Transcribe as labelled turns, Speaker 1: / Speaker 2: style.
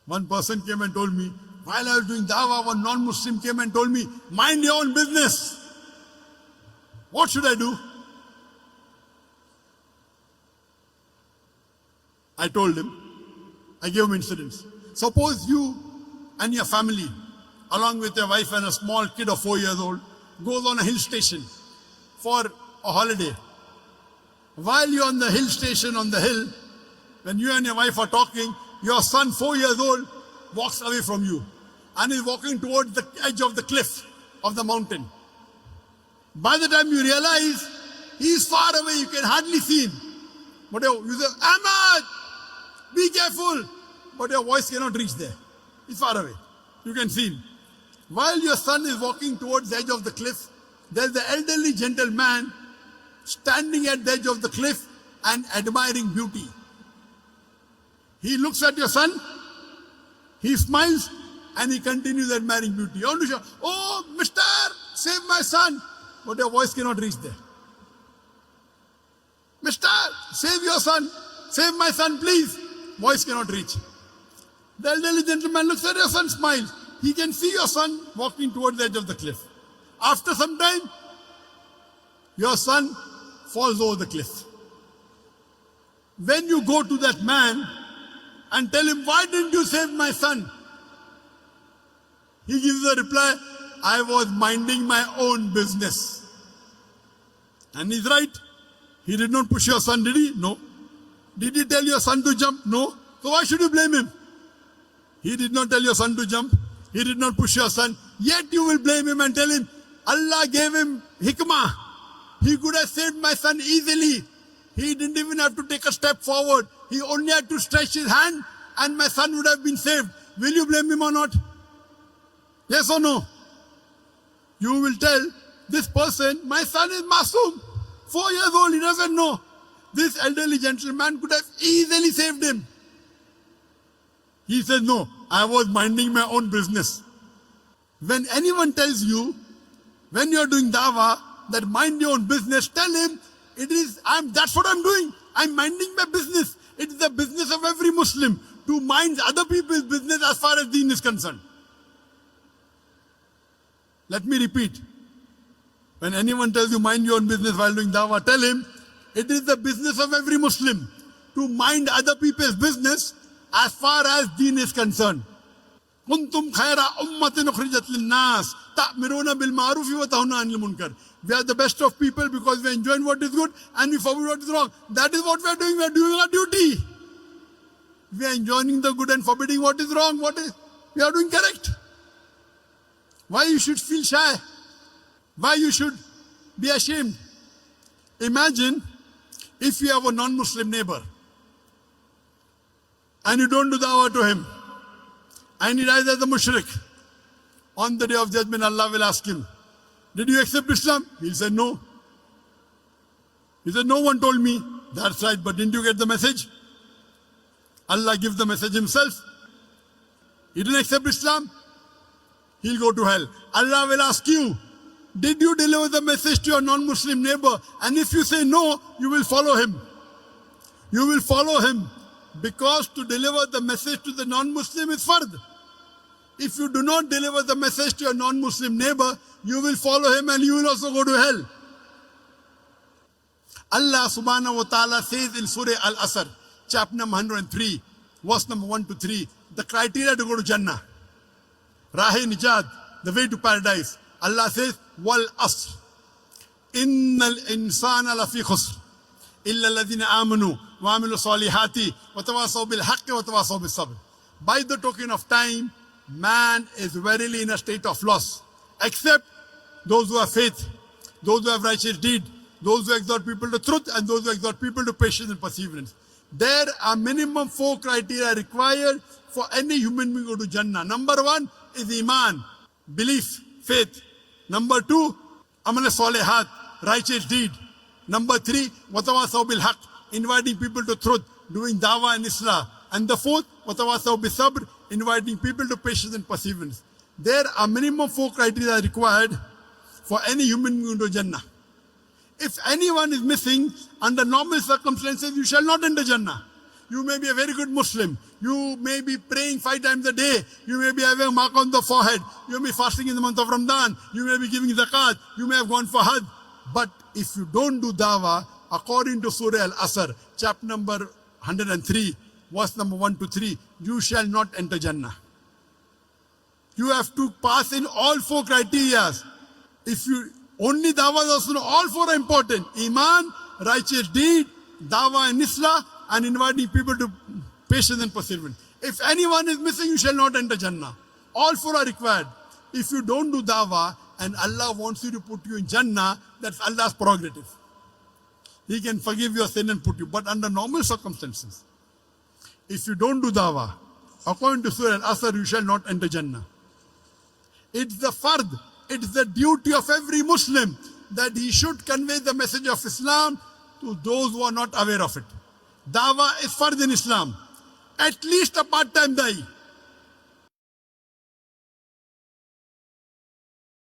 Speaker 1: One person came and told me, while I was doing dawah, one non-Muslim came and told me, mind your own business. What should I do? I told him, I gave him incidents. Suppose you and your family, along with your wife and a small kid of 4 years old, goes on a hill station for a holiday. While you're on the hill station, on the hill, when you and your wife are talking, your son, 4 years old, walks away from you and is walking towards the edge of the cliff of the mountain. By the time you realize, he is far away, you can hardly see him. But you say, Ahmad, be careful. But your voice cannot reach there. He's far away. You can see him. While your son is walking towards the edge of the cliff, there's the elderly gentleman standing at the edge of the cliff and admiring beauty. He looks at your son, he smiles, and he continues admiring beauty. You want to show, oh, mister, save my son. But your voice cannot reach there. Mister, save your son. Save my son, please. Voice cannot reach. The elderly gentleman looks at your son, smiles. He can see your son walking towards the edge of the cliff. After some time, your son falls over the cliff. When you go to that man and tell him, why didn't you save my son? He gives the reply, I was minding my own business. And he's right. He did not push your son, did he? No. Did he tell your son to jump? No. So why should you blame him? He did not tell your son to jump. He did not push your son. Yet you will blame him and tell him, Allah gave him hikmah. He could have saved my son easily. He didn't even have to take a step forward. He only had to stretch his hand and my son would have been saved. Will you blame him or not? Yes or no? You will tell this person, my son is masoom. 4 years old, he doesn't know. This elderly gentleman could have easily saved him. He says, no, I was minding my own business. When anyone tells you, when you're doing dawah, that mind your own business, tell him, that's what I'm doing. I'm minding my business. It is the business of every Muslim to mind other people's business as far as deen is concerned. Let me repeat. When anyone tells you mind your own business while doing dawah, tell him, it is the business of every Muslim to mind other people's business as far as deen is concerned. كنتم خير أمة أخرجت للناس تأمرون بالمعروف وتنهون عن المنكر. We are the best of people because we are enjoying what is good and we forbid what is wrong. That is what we are doing. We are doing our duty. We are enjoying the good and forbidding what is wrong. We are doing correct. Why you should feel shy? Why you should be ashamed? Imagine if you have a non-Muslim neighbor and you don't do dawah to him and he dies as a mushrik. On the day of judgment, Allah will ask him, did you accept Islam? He'll say no. He said, no one told me. That's right, but didn't you get the message? Allah gives the message himself. He didn't accept Islam. He'll go to hell. Allah will ask you, did you deliver the message to your non-Muslim neighbor? And if you say no, you will follow him. You will follow him because to deliver the message to the non-Muslim is fard. If you do not deliver the message to your non-Muslim neighbor, you will follow him and you will also go to hell. Allah subhanahu wa ta'ala says in Surah Al-Asr, chapter number 103, verse number 1 to 3, the criteria to go to Jannah. Rahe Nijat, the way to paradise. Allah says, Wal Asr. Innal insana lafi khusr. Illa alladhina amanu wa amilu salihati wa tawasaw bil haqqi wa tawasaw bis sabr. By the token of time, man is verily in a state of loss. Except those who have faith, those who have righteous deed, those who exhort people to truth, and those who exhort people to patience and perseverance. There are minimum 4 criteria required for any human being to go to Jannah. Number 1 is Iman, belief, faith. Number 2, Amal Salihat, righteous deed. Number 3, Watawasaw bil Haq, inviting people to truth, doing dawah and islah. And the 4th, Watawasaw bis Sabr, inviting people to patience and perseverance. There are minimum 4 criteria required for any human being to Jannah. If anyone is missing, under normal circumstances, you shall not enter Jannah. You may be a very good Muslim. You may be praying 5 times a day. You may be having a mark on the forehead. You may be fasting in the month of Ramadan. You may be giving zakat. You may have gone for Hajj. But if you don't do dawah, according to Surah Al-Asr, chapter number 103, verse number 1 to 3, you shall not enter Jannah. You have to pass in all 4 criteria. If you only dawah, also all 4 are important. Iman, righteous deed, dawah and islah, and inviting people to patience and perseverance. If anyone is missing, you shall not enter Jannah. All 4 are required. If you don't do dawah and Allah wants you to put you in Jannah, that's Allah's prerogative. He can forgive your sin and put you. But under normal circumstances, if you don't do dawah, according to Surah Al-Asr, you shall not enter Jannah. It's the fard, it's the duty of every Muslim that he should convey the message of Islam to those who are not aware of it. Dawah is fard in Islam. At least a part-time da'i.